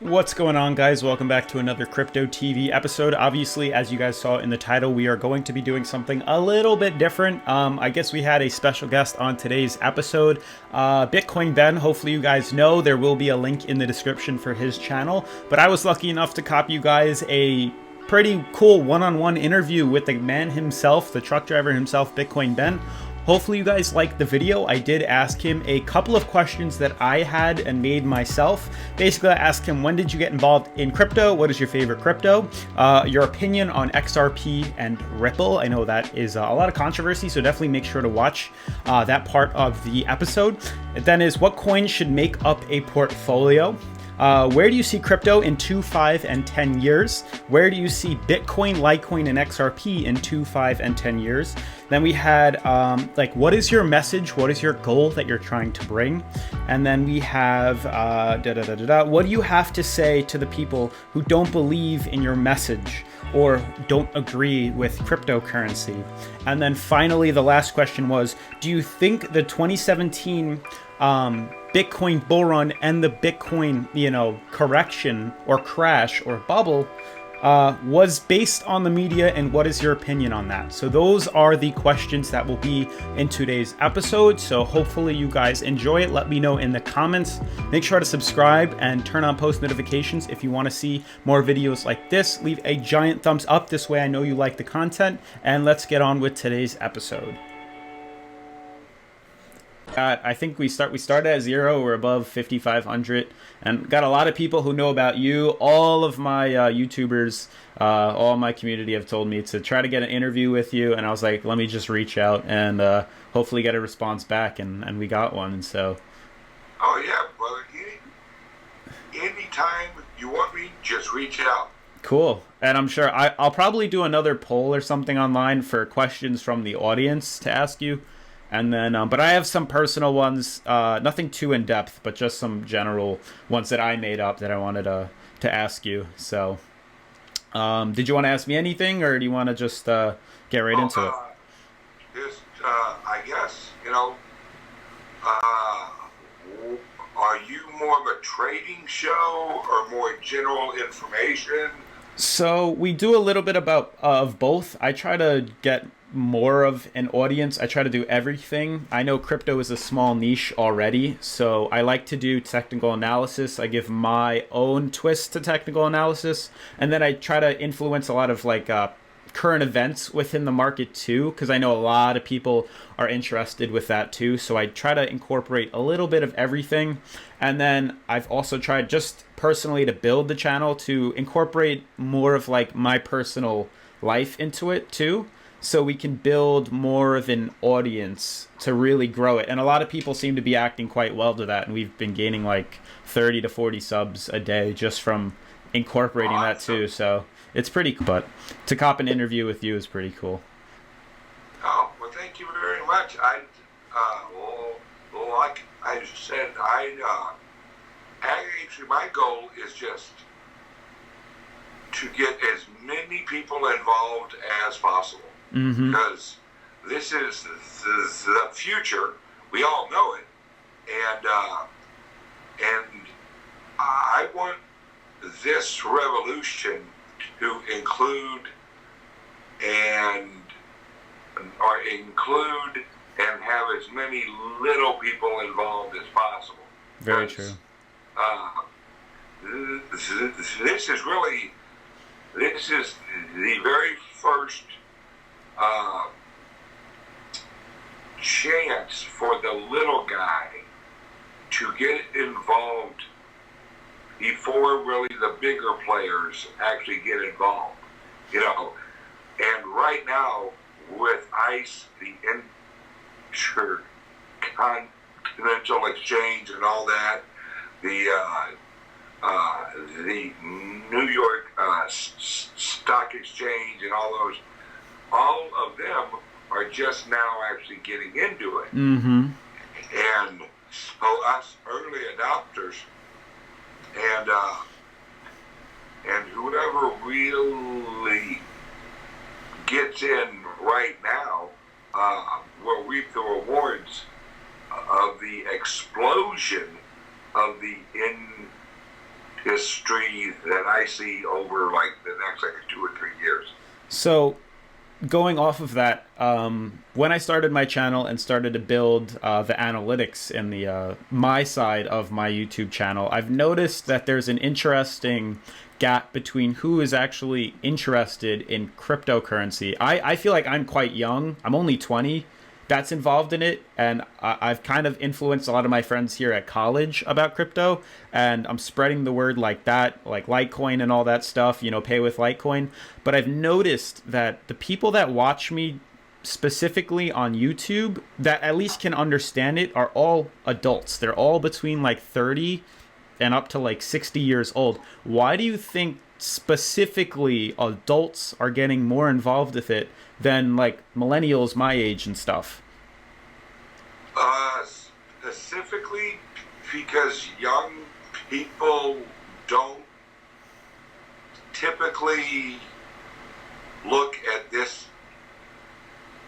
What's going on, guys? Welcome back to another Crypto TV episode. Obviously, as you guys saw in the title, we are going to be doing something a little bit different. I guess we had a special guest on today's episode, Bitcoin Ben. Hopefully you guys know there will be a link in the description for his channel. But I was lucky enough to copy you guys a pretty cool one-on-one interview with the man himself, the truck driver himself, Bitcoin Ben. Hopefully you guys liked the video. I did ask him a couple of questions that I had and made myself. Basically, I asked him, when did you get involved in crypto? What is your favorite crypto? Your opinion on XRP and Ripple. I know that is a lot of controversy, so definitely make sure to watch that part of the episode. Then is, what coins should make up a portfolio? Where do you see crypto in 2, 5, and 10 years? Where do you see Bitcoin, Litecoin, and XRP in 2, 5, and 10 years? Then we had, what is your message? What is your goal that you're trying to bring? And then we have, what do you have to say to the people who don't believe in your message or don't agree with cryptocurrency? And then finally, the last question was, do you think the 2017 Bitcoin bull run and the Bitcoin, correction or crash or bubble was based on the media, and what is your opinion on that? So those are the questions that will be in today's episode. So hopefully you guys enjoy it. Let me know in the comments. Make sure to subscribe and turn on post notifications if you want to see more videos like this. Leave a giant thumbs up. This way I know you like the content, and let's get on with today's episode. I think we started at 0. We're above 5,500, and got a lot of people who know about you. All of my YouTubers, all my community have told me to try to get an interview with you, and I was like, let me just reach out and hopefully get a response back, and we got one. And so, oh yeah, brother, anytime you want me, just reach out. Cool. And I'm sure I'll probably do another poll or something online for questions from the audience to ask you. And then, but I have some personal ones, nothing too in depth, but just some general ones that I made up that I wanted to ask you. So, did you want to ask me anything, or do you want to just get right into it? I guess, are you more of a trading show or more general information? So we do a little bit of both. I try to get more of an audience. I try to do everything. I know crypto is a small niche already, so I like to do technical analysis. I give my own twist to technical analysis, and then I try to influence a lot of current events within the market too, because I know a lot of people are interested with that too. So I try to incorporate a little bit of everything. And then I've also tried just personally to build the channel to incorporate more of my personal life into it too, so we can build more of an audience to really grow it. And a lot of people seem to be acting quite well to that, and we've been gaining 30 to 40 subs a day just from incorporating that too. So it's pretty cool. But to cop an interview with you is pretty cool. Oh, well, thank you very much. Like I said, actually my goal is just to get as many people involved as possible. Mm-hmm. Because this is the future. We all know it, and I want this revolution to include and have as many little people involved as possible. Very true. This is the very first chance for the little guy to get involved before really the bigger players actually get involved. And right now with ICE, the Intercontinental Exchange and all that, the New York Stock Exchange and all of them are just now actually getting into it. Mm-hmm. And so us early adopters and whoever really gets in right now will reap the rewards of the explosion of the history that I see over like the next like 2 or 3 years. So going off of that, when I started my channel and started to build the analytics in the my side of my YouTube channel, I've noticed that there's an interesting gap between who is actually interested in cryptocurrency. I feel like I'm quite young. I'm only 20 that's involved in it, and I've kind of influenced a lot of my friends here at college about crypto, and I'm spreading the word like that, like Litecoin and all that stuff, you know, pay with Litecoin. But I've noticed that the people that watch me specifically on YouTube that at least can understand it are all adults. They're all between like 30 and up to like 60 years old. Why do you think specifically adults are getting more involved with it than like millennials my age and stuff? Specifically because young people don't typically look at this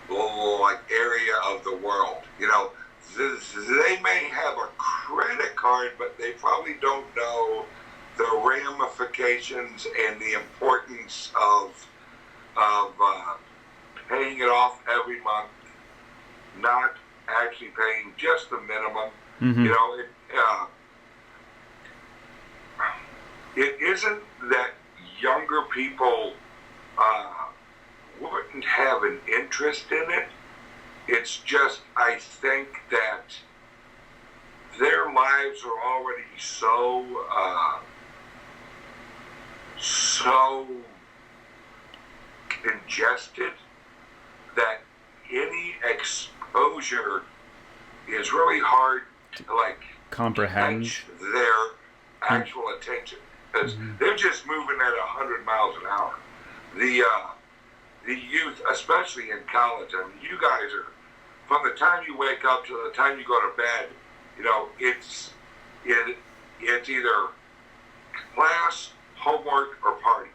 like area of the world. You know, they may have a credit card, but they probably don't know the ramifications and the importance of paying it off every month, not actually paying just the minimum. Mm-hmm. You know, it isn't that younger people wouldn't have an interest in it. It's just, I think that their lives are already so congested that any exposure is really hard to like Comprehend catch their actual attention, because they're just moving at 100 miles an hour. The youth, especially in college, I mean, you guys are, from the time you wake up to the time you go to bed, you know, it's either class, homework, or party.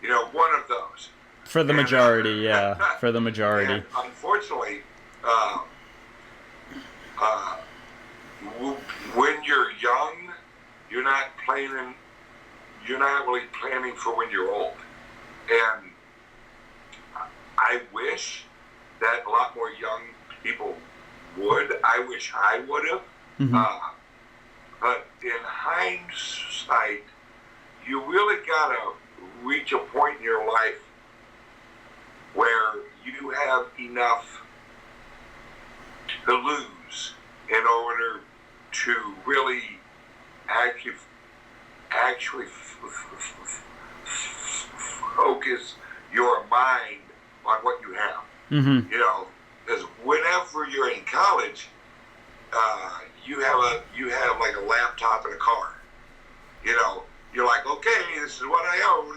You know, one of those. for the majority. Yeah, for the majority. And unfortunately, when you're young, you're not planning. You're not really planning for when you're old. And I wish that a lot more young people would. I wish I would have. Mm-hmm. But in hindsight, you really gotta reach a point in your life where you have enough to lose in order to really actually focus your mind on what you have. Mm-hmm. You know, because whenever you're in college, you have like a laptop and a car. You know, you're like, okay, this is what I own.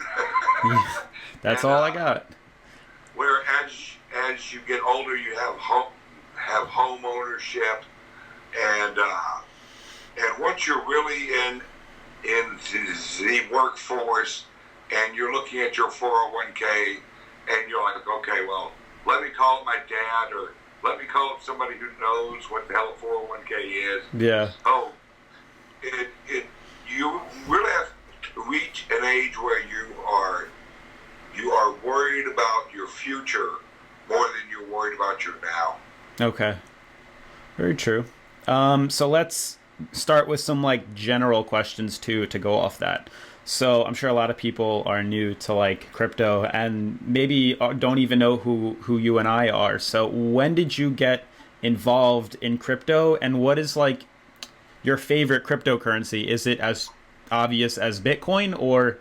That's and, all I got. Whereas as you get older, you have home ownership, and once you're really in the workforce, and you're looking at your 401k, and you're like, okay, well, let me call up my dad, or let me call up somebody who knows what the hell a 401k is. Yeah. Oh, you really have to reach an age where you are worried about your future more than you're worried about your now. Okay. Very true. So let's start with some like general questions too to go off that. So I'm sure a lot of people are new to like crypto and maybe don't even know who you and I are. So when did you get involved in crypto, and what is like your favorite cryptocurrency? Is it as obvious as Bitcoin, or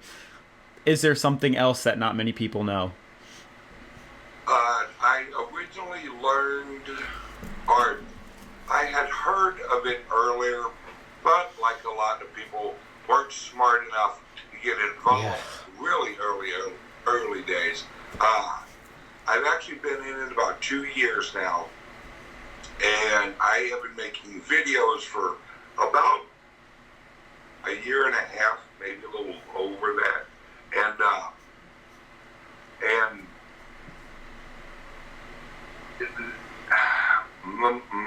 is there something else that not many people know? I originally learned, or I had heard of it earlier, but like a lot of people, weren't smart enough to get involved really early days. I've actually been in it about 2 years now, and I have been making videos for about a year and a half, maybe a little over that, and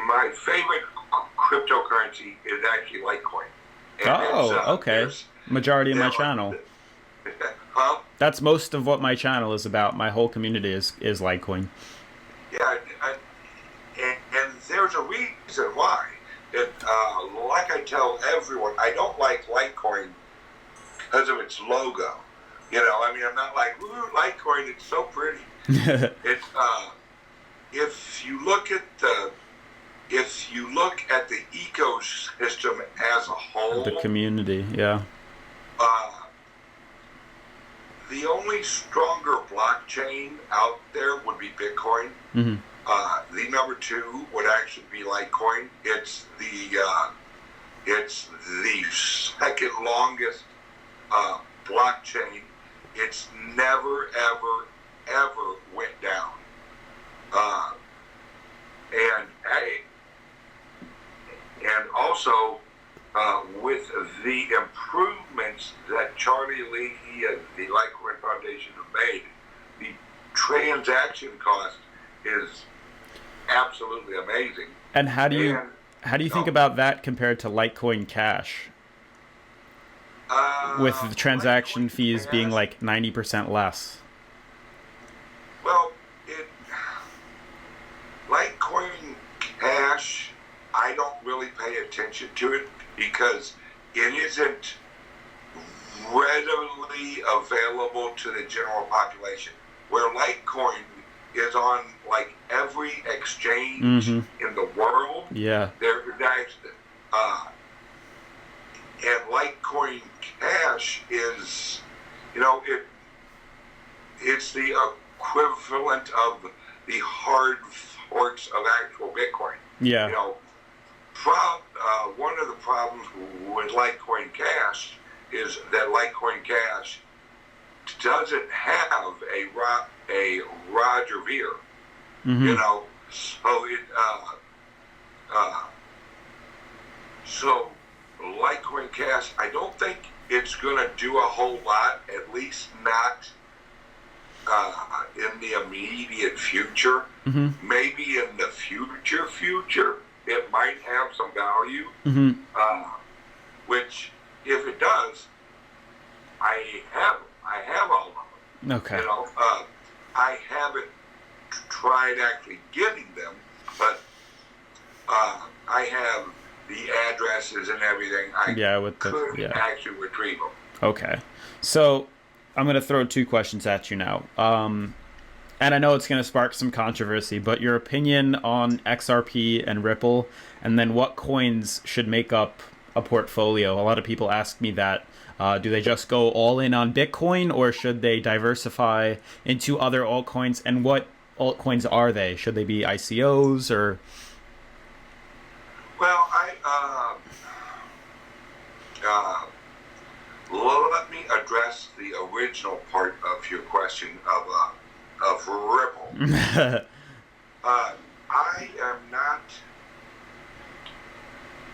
my favorite cryptocurrency is actually Litecoin. And okay. Majority of You my know, channel. huh? That's most of what my channel is about. My whole community is Litecoin. Yeah, and there's a reason why. Like I tell everyone, I don't like Litecoin because of its logo. You know, I mean, I'm not like, ooh, Litecoin, it's so pretty. It's if you look at the ecosystem as a whole, The community, yeah. uh, the only stronger blockchain out there would be Bitcoin. Mm-hmm. The number two would actually be Litecoin. It's the second longest blockchain. It's never ever went down. And also with the improvements that Charlie Lee and the Litecoin Foundation have made, the transaction cost is absolutely amazing. And how do you think about that compared to Litecoin Cash? With the transaction Litecoin fees Cash, being like 90% less. well, Litecoin Cash, I don't really pay attention to it because it isn't readily available to the general population. Where Litecoin is on like every exchange in the world. Yeah. And Litecoin Cash is, you know, it's the equivalent of the hard forks of actual Bitcoin. Yeah. You know, one of the problems with Litecoin Cash is that Litecoin Cash doesn't have a Roger Ver. Mm-hmm. You know, so Litecoin Cash, I don't think it's going to do a whole lot, at least not in the immediate future. Mm-hmm. Maybe in the future, it might have some value. Mm-hmm. Which, if it does, I have all of them. Okay. You know, I haven't tried actually getting them, but I have the addresses and everything. I could actually retrieve them. Okay. So I'm going to throw two questions at you now. And I know it's going to spark some controversy, but your opinion on XRP and Ripple, and then what coins should make up a portfolio. A lot of people ask me that. Do they just go all in on Bitcoin, or should they diversify into other altcoins? And what altcoins are they? Should they be ICOs or? Well, let me address the original part of your question of Ripple. I am not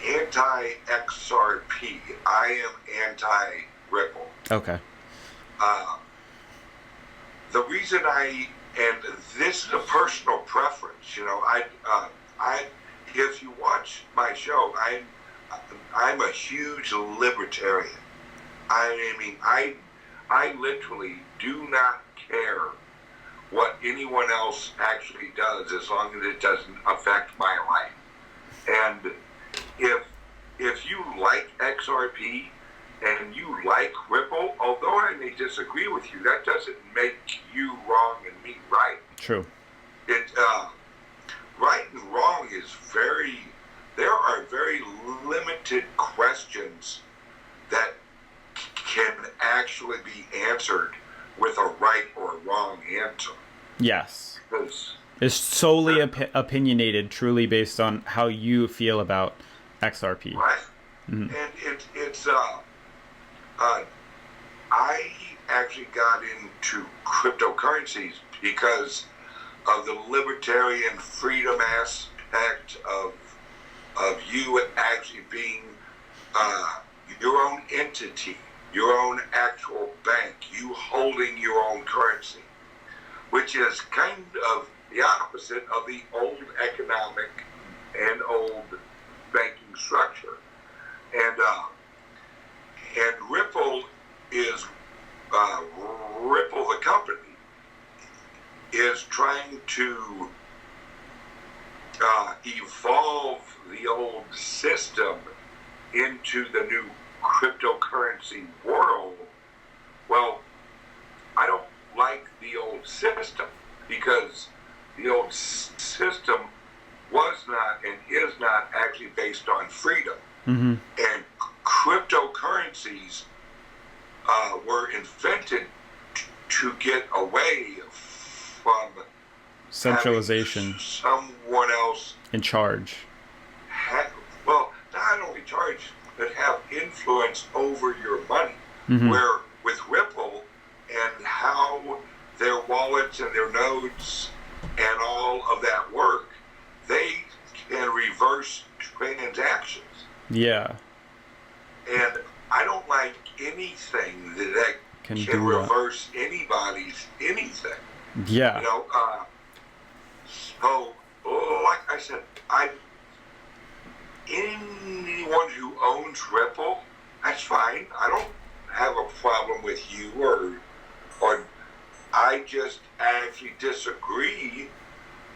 anti-XRP. I am anti-Ripple. Okay. The reason and this is a personal preference, you know, if you watch my show, I'm a huge libertarian. I mean, I literally do not care what anyone else actually does as long as it doesn't affect my life. And if you like XRP and you like Ripple, although I may disagree with you, that doesn't make you wrong and me right. True. Right and wrong is there are very limited questions that can actually be answered with a right or wrong answer. Yes. It's solely opinionated, truly based on how you feel about XRP. Right. Mm-hmm. And I actually got into cryptocurrencies because of the libertarian freedom aspect of you actually being your own entity, your own actual bank, you holding your own currency, which is kind of the opposite of the old economic and old banking structure. And Ripple evolve the old system into the new cryptocurrency world, well, I don't like the old system, because the old system was not and is not actually based on freedom. Mm-hmm. And cryptocurrencies were invented to get away from Centralization. Someone else In charge. Not only charge, but have influence over your money. Mm-hmm. Where with Ripple and how their wallets and their nodes and all of that work, they can reverse transactions. Yeah. And I don't like anything that can reverse anybody's anything. Yeah. You know, so like I said, anyone who owns Ripple, that's fine. I don't have a problem with you or I just actually disagree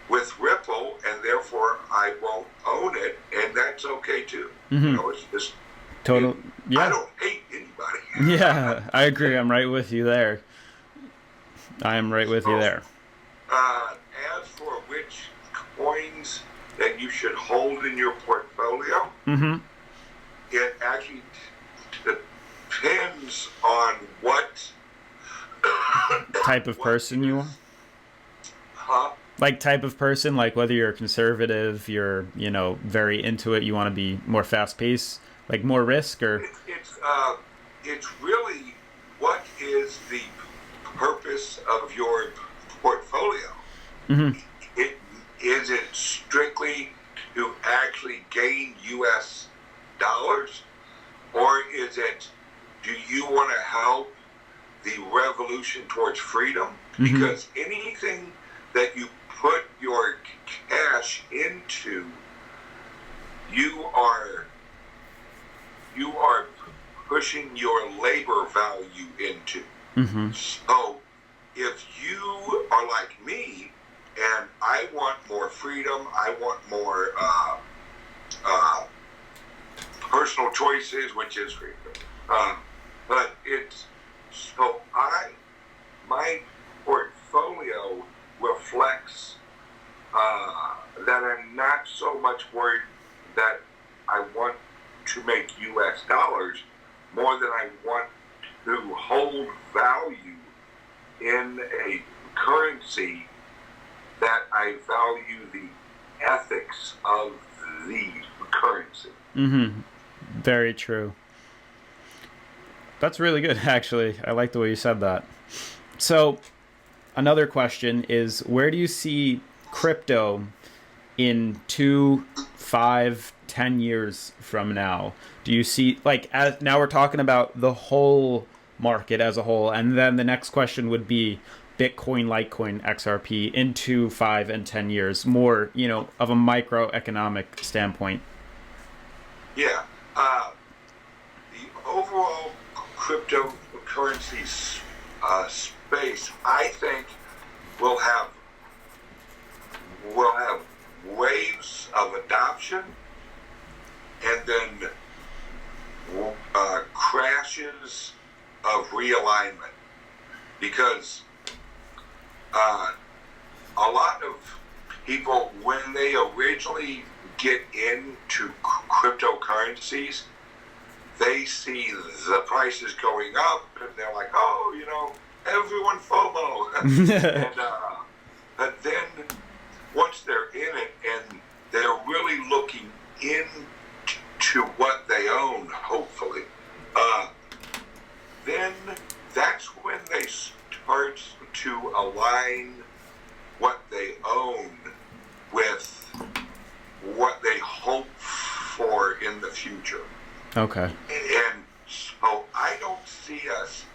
with Ripple, and therefore I won't own it, and that's okay too. Mm-hmm. You know, it's just total. Yeah. I don't hate anybody. Yeah, I agree. I'm right with you there. I am right with you there. As for which coins that you should hold in your portfolio, mm-hmm. it actually depends on what type of person you are. Huh? Like type of person, like whether you're conservative, you're, very into it, you want to be more fast paced, like more risk, or it's really what is the purpose of your portfolio? Mm-hmm. Is it strictly to actually gain U.S. dollars, or is it, do you want to help the revolution towards freedom? Mm-hmm. Because anything that you put your cash into, you are pushing your labor value into. Mm-hmm. So if you are like me and I want more freedom, I want more personal choices, which is freedom. But it's, so my portfolio reflects that I'm not so much worried that I want to make U.S. dollars, more than I want to hold value in a currency that I value the ethics of the currency. Mm-hmm. Very true. That's really good, actually. I like the way you said that. So, another question is, where do you see crypto in 2, 5, 10 years from now? Do you see, now we're talking about the whole market as a whole, and then the next question would be Bitcoin, Litecoin, XRP in 2, 5, and 10 years, more, of a microeconomic standpoint. Yeah. The overall cryptocurrency space, I think, will have waves of adoption, and then crashes of realignment, because a lot of people, when they originally get into cryptocurrencies, they see the prices going up, and they're like, oh, everyone FOMO. And, but then once they're in it and they're really looking into what they own, hopefully, then that's when they start to align what they own with what they hope for in the future. Okay. And so I don't see us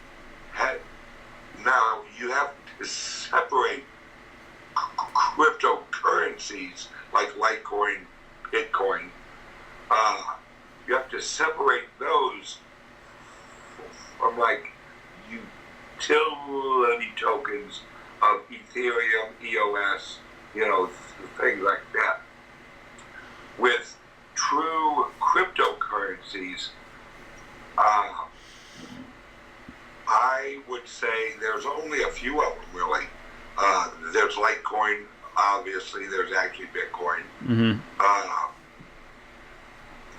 now you have to separate cryptocurrencies like Litecoin, Bitcoin. You have to separate those from utility tokens of Ethereum, EOS, things like that. there's only a few of them really. There's Litecoin, obviously. There's actually Bitcoin. Mm-hmm.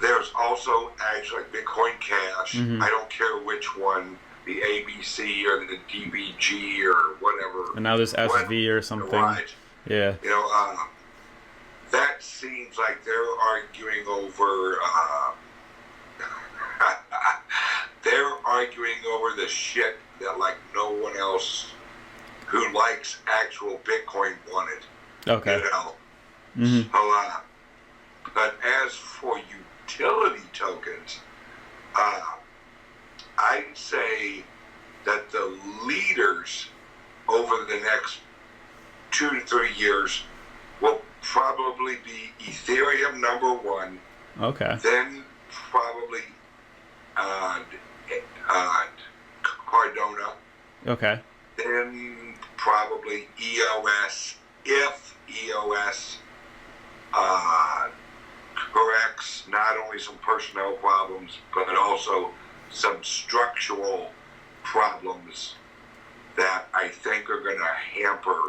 There's also actually Bitcoin Cash. Mm-hmm. I don't care which one, the ABC or the DBG or whatever. And now there's SV or something. Right. Yeah. You know, that seems like they're arguing over. They're arguing over the shit that like no one else who likes actual Bitcoin wanted. Okay. You know. Mm-hmm. So, but as for utility tokens, I'd say that the leaders over the next 2 to 3 years will probably be Ethereum number one. Okay. Then probably Cardona. Okay. Then probably EOS, if EOS corrects not only some personnel problems, but also some structural problems that I think are going to hamper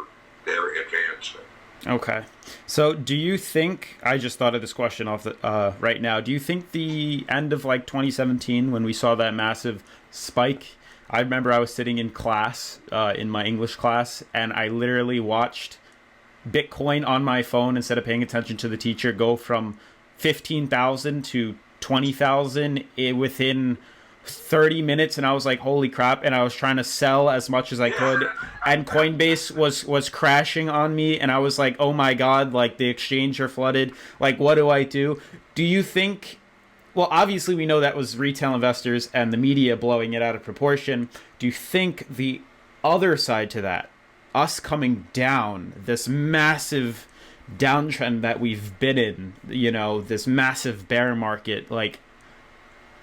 their advancement. Okay. So do you think, I just thought of this question off the right now, do you think the end of like 2017 when we saw that massive spike, I remember I was sitting in class, in my English class, and I literally watched Bitcoin on my phone instead of paying attention to the teacher go from 15,000 to 20,000 within 30 minutes, and I was like, holy crap, and I was trying to sell as much as I could, and Coinbase was crashing on me, and I was like, oh my god, like the exchange are flooded, like what do I do? Do you think, well, obviously we know that was retail investors and the media blowing it out of proportion. Do you think the other side to that, us coming down, this massive downtrend that we've been in, you know, this massive bear market, like,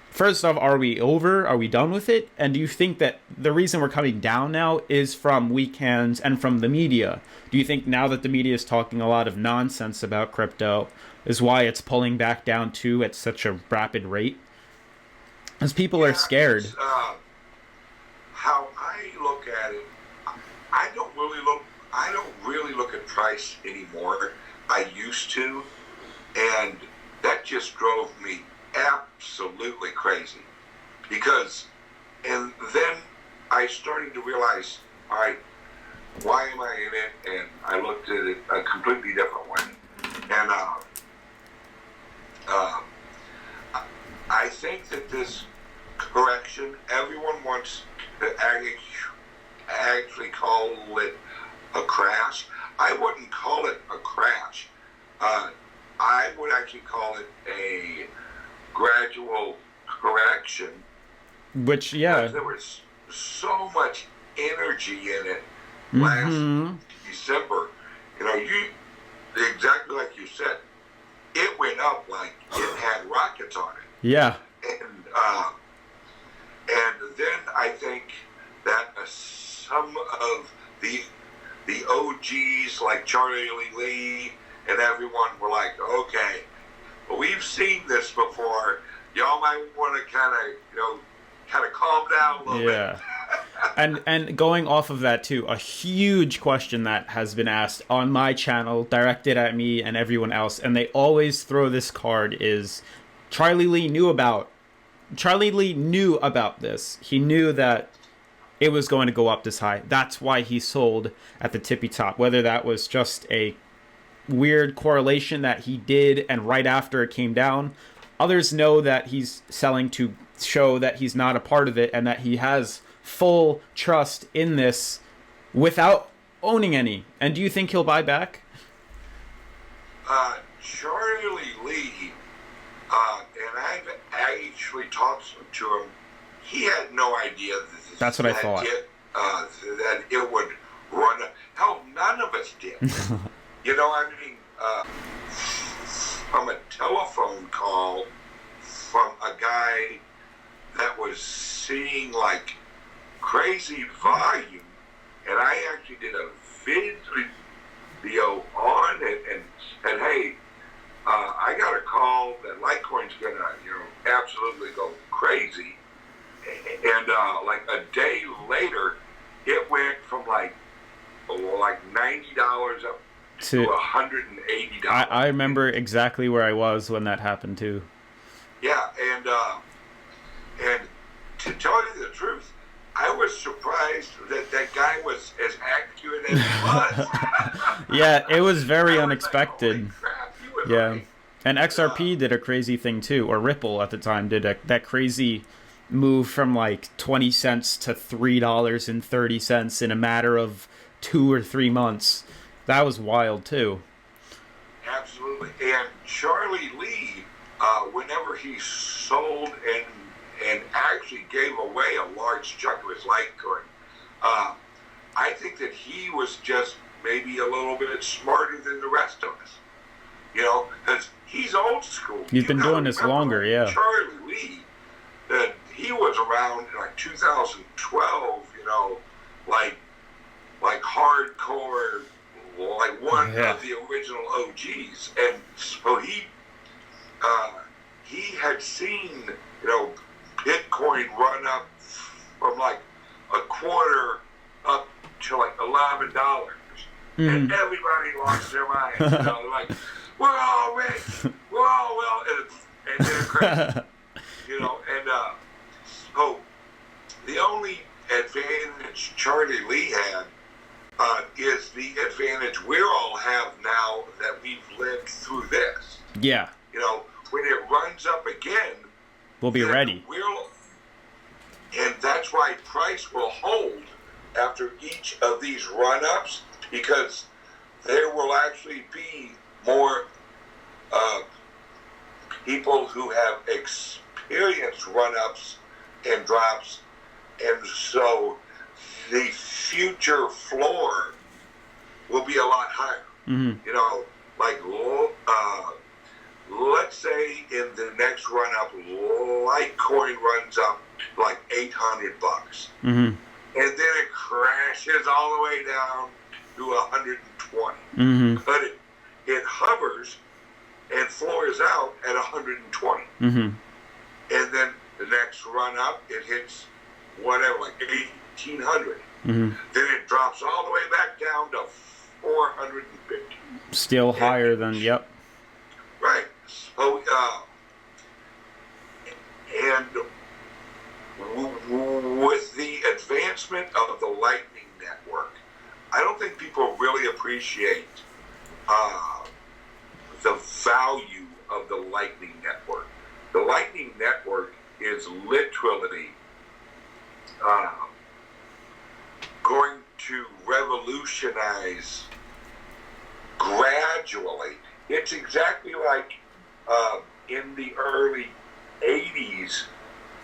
first off, are we over? Are we done with it? And do you think that the reason we're coming down now is from weak hands and from the media? Do you think now that the media is talking a lot of nonsense about crypto is why it's pulling back down too at such a rapid rate? As people are scared. How I look at it, I don't really look at price anymore. I used to, and that just drove me absolutely crazy, because, and then I started to realize, all right, why am I in it? And I looked at it a completely different way, and I think that this correction, everyone wants to actually call it a crash. I wouldn't call it a crash. I would actually call it a gradual correction. Which, yeah. There was so much energy in it last December. You know, exactly like you said, it went up like it had rockets on it. Yeah. And then I think that some of the OGs like Charlie Lee and everyone were like, okay, well, we've seen this before. Y'all might want to kind of calm down a little bit. And going off of that too, a huge question that has been asked on my channel, directed at me and everyone else, and they always throw this card, is Charlie Lee knew about this. He knew that it was going to go up this high. That's why he sold at the tippy top. Whether that was just a weird correlation that he did and right after it came down, others know that he's selling to show that he's not a part of it and that he has full trust in this without owning any. And do you think he'll buy back? Charlie Lee, and I've actually talked to him, he had no idea that that's what I thought. That it would run. Hell, none of us did. You know, I mean, from a telephone call from a guy that was seeing like crazy volume, and I actually did a video on it and said, hey, I got a call that Litecoin's gonna, absolutely go crazy. And like a day later, it went like $90 up to $180. I remember exactly where I was when that happened too. Yeah, and to tell you the truth, I was surprised that that guy was as accurate as he was. Yeah, it was very unexpected. Like, holy crap, he was Yeah. right. And XRP did a crazy thing too, or Ripple at the time did that crazy move from like 20 cents to $3.30 in a matter of 2 or 3 months. That was wild too. Absolutely. And Charlie Lee, whenever he sold and actually gave away a large chunk of his Litecoin, I think that he was just maybe a little bit smarter than the rest of us. You know, because he's old school. He's been doing this longer, yeah. Charlie Lee, that he was around in like 2012, you know, like hardcore, like one of the original OGs. And so he had seen, you know, Bitcoin run up from like a quarter up to like $11. And everybody lost their mind. You know, like, we're all rich, we're all well, and then it crashed. You know, and so the only advantage Charlie Lee had is the advantage we all have now that we've lived through this. Yeah. You know, when it runs up again, we'll be ready. And that's why price will hold after each of these run-ups, because there will actually be more people who have experienced run-ups and drops, and so the future floor will be a lot higher. You know, like let's say in the next run-up, Litecoin runs up like $800, and then it crashes all the way down to 120. But it hovers and floors out at 120. And then the next run up, it hits whatever, like 1,800. Then it drops all the way back down to 450. Still higher than, yep. Right. So, and with the advancement of the Lightning Network, I don't think people really appreciate the value of the Lightning Network. The Lightning Network is literally going to revolutionize gradually. It's exactly like in the early 80s,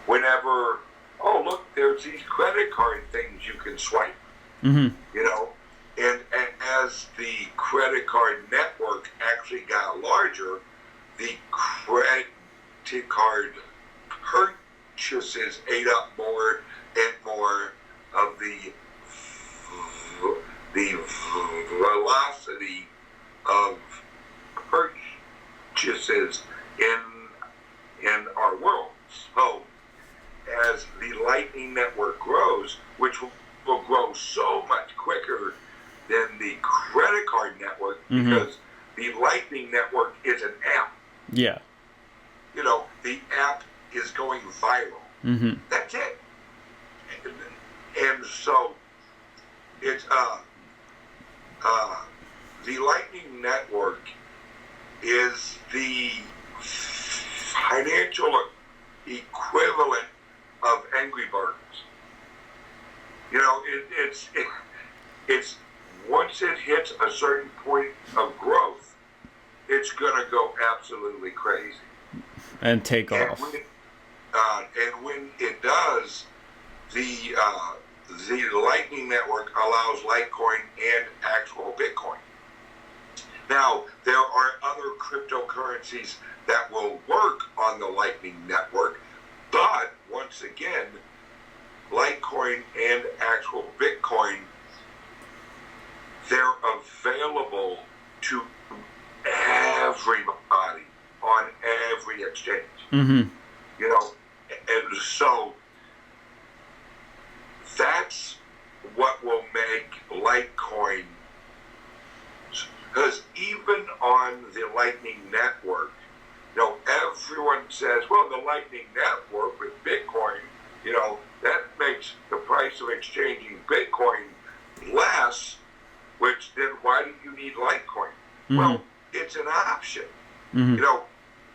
whenever, oh, look, there's these credit card things you can swipe. You know, and as the credit card network actually got larger, the credit card purchases ate up more and more of the velocity of purchases in our world. So as the Lightning Network grows, which will grow so much quicker than the credit card network, because the Lightning Network is an app. Yeah. You know, the app is going viral. That's it. And so it's the Lightning Network is the financial equivalent of Angry Birds. You know, it's once it hits a certain point of growth, it's gonna go absolutely crazy and take off. And when it does, the Lightning Network allows Litecoin and actual Bitcoin. Now, there are other cryptocurrencies that will work on the Lightning Network, but once again, Litecoin and actual Bitcoin, they're available to everybody on every exchange. You know, and so that's what will make Litecoin, because even on the Lightning Network, everyone says, well, the Lightning Network with Bitcoin, that makes the price of exchanging Bitcoin less, which then why do you need Litecoin? Mm-hmm. Well, it's an option. Mm-hmm.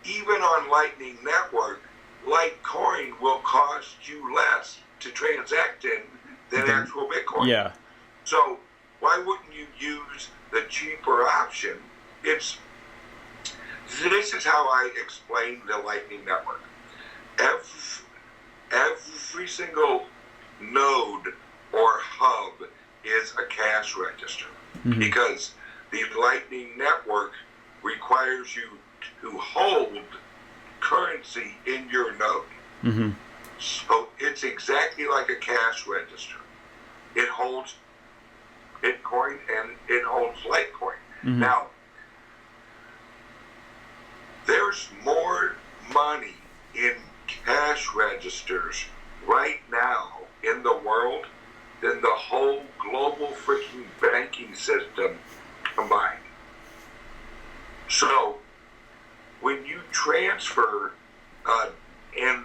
Even on Lightning Network, Litecoin will cost you less to transact in than actual Bitcoin. Yeah. So why wouldn't you use the cheaper option? This is how I explain the Lightning Network. Every single node or hub is a cash register, mm-hmm. because the Lightning Network requires you to hold currency in your node. Mm-hmm. So it's exactly like a cash register. It holds Bitcoin and it holds Litecoin. Mm-hmm. Now, there's more money in cash registers right now in the world than the whole global freaking banking system combined. So when you transfer and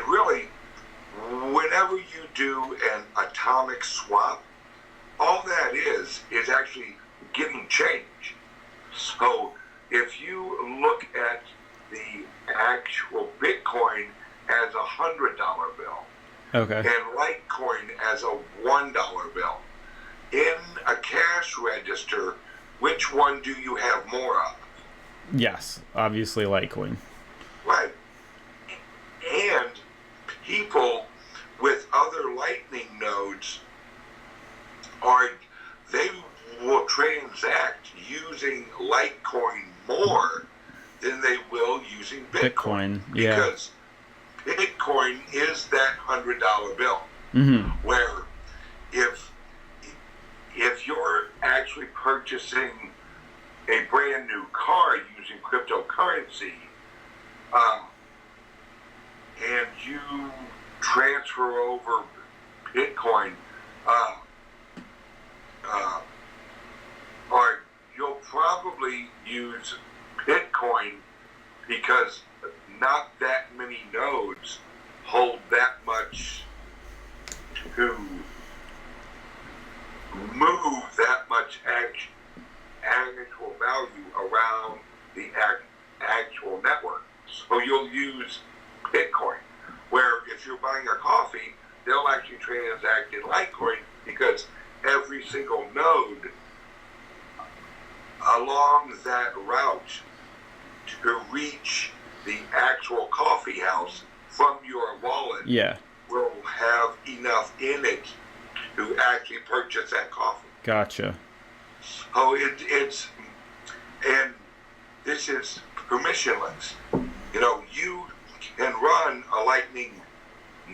really whenever you do an atomic swap, all that is actually getting change. So if you look at the actual Bitcoin as $100 bill, okay, and Litecoin as a $1 bill, in a cash register, which one do you have more of? Yes, obviously Litecoin. Right. And people with other Lightning nodes they will transact using Litecoin more than they will using Bitcoin. Yeah. Because Bitcoin is that $100 bill. Mm-hmm. Where if you're actually purchasing a brand new car using cryptocurrency, and you transfer over Bitcoin, or you'll probably use Bitcoin because not that many nodes hold that much to move that much actual value around the actual network. So you'll use Bitcoin, where if you're buying a coffee, they'll actually transact in Litecoin because every single node along that route to reach the actual coffee house from your wallet, yeah, will have enough in it to actually purchase that coffee. Gotcha. So it's and this is permissionless. You can run a Lightning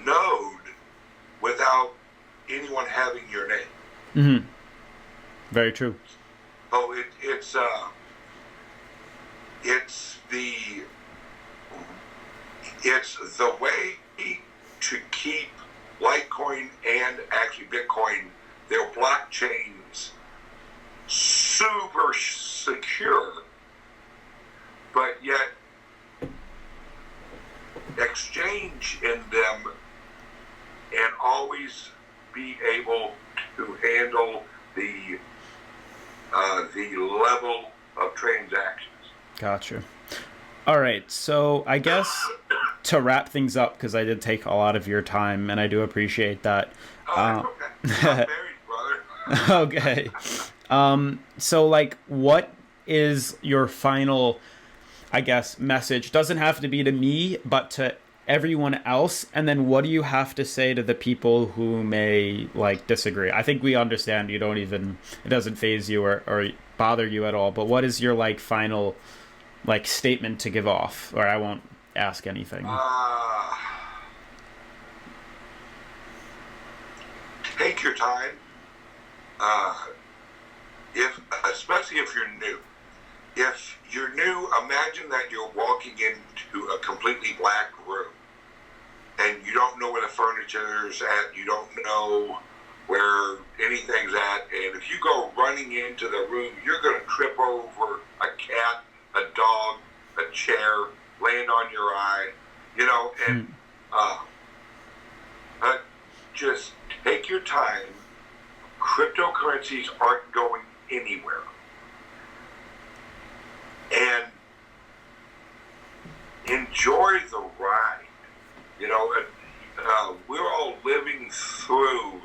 node without anyone having your name. Mm-hmm. Very true. So it's the way to keep Litecoin and actually Bitcoin, their blockchains, super secure, but yet exchange in them and always be able to handle the level of transactions. Gotcha. All right, so I guess to wrap things up, because I did take a lot of your time, and I do appreciate that. Okay. I'm married, brother. Okay. So, what is your final, I guess, message? Doesn't have to be to me, but to everyone else. And then what do you have to say to the people who may, disagree? I think we understand you don't even, it doesn't faze you or bother you at all. But what is your, final, statement to give off? Or I won't ask anything. Take your time. Especially if you're new. If you're new, imagine that you're walking into a completely black room. and you don't know where the furniture's at, you don't know where anything's at, and if you go running into the room, you're going to trip over a cat, a dog, a chair, land on your eye, and just take your time. Cryptocurrencies aren't going anywhere. And enjoy the ride. We're all living through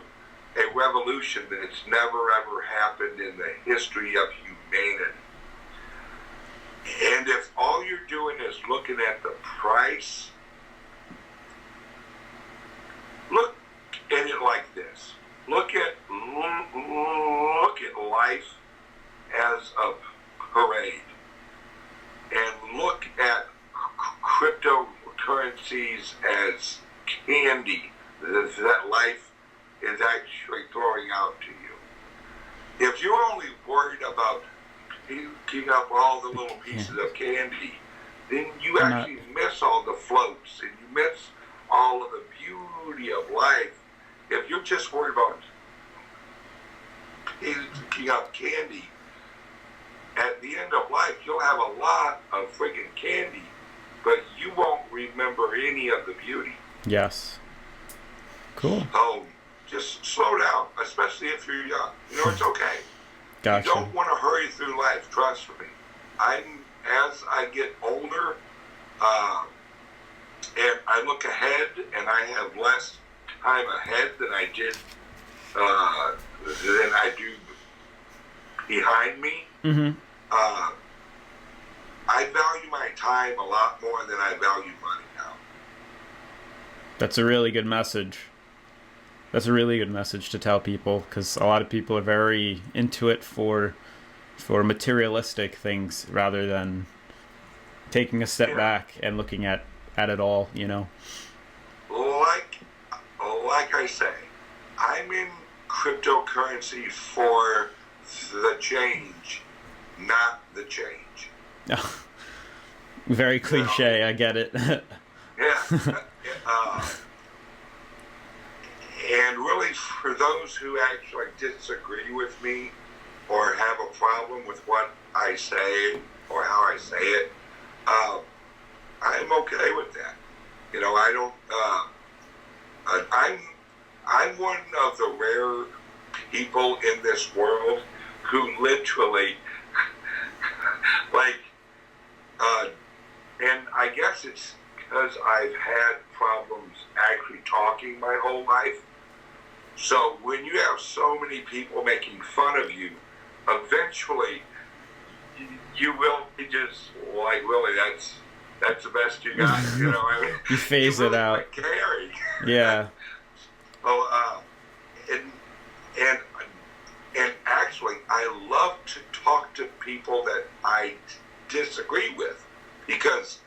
a revolution that's never ever happened in the history of humanity. And if all you're doing is looking at the price, look at it like this. Look at life as a parade, and look at cryptocurrencies as candy that life is actually throwing out to you. If you're only worried about picking up all the little pieces of candy, then you actually miss all the floats, and you miss all of the beauty of life. If you're just worried about picking up candy, at the end of life, you'll have a lot of freaking candy, but you won't remember any of the beauty. Yes. Cool. So just slow down, especially if you're young. It's okay. Gotcha. You don't want to hurry through life, trust me. As I get older, and I look ahead, and I have less time ahead than I do behind me. Mm-hmm. I value my time a lot more than I value money now. That's a really good message. That's a really good message to tell people, because a lot of people are very into it for materialistic things rather than taking a step back and looking at it all, Like I say, I'm in cryptocurrency for the change, not the change. Very cliche, I get it. Yeah. And really, for those who actually disagree with me or have a problem with what I say or how I say it, I'm okay with that. I don't. I'm one of the rare people in this world who literally, and I guess it's because I've had problems actually talking my whole life. So when you have so many people making fun of you, eventually you will be just like, really, that's the best you got, You phase it out. Carry. Yeah. And actually, I love to talk to people that I disagree with, because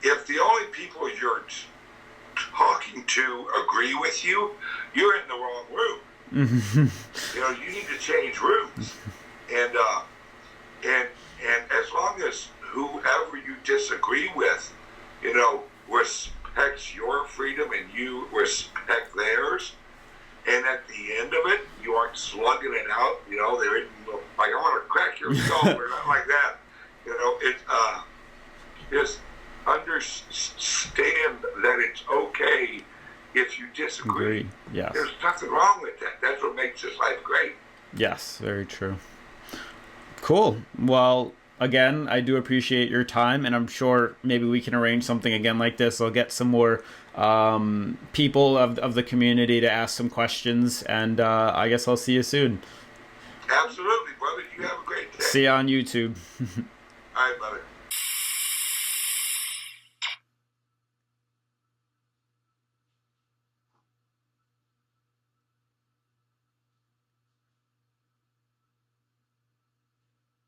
if the only people you're talking to agree with you, you're in the wrong room. You need to change rooms, and as long as whoever you disagree with, respects your freedom and you respect theirs, and at the end of it, you aren't slugging it out. They're like, I want to crack your skull or not like that. Just understand that it's okay if you disagree. Yes. There's nothing wrong with that. That's what makes this life great. Yes, very true. Cool. Well, again, I do appreciate your time, and I'm sure maybe we can arrange something again like this. I'll get some more people of the community to ask some questions, and I guess I'll see you soon. Absolutely, brother. You have a great day. See you on YouTube. All right, brother.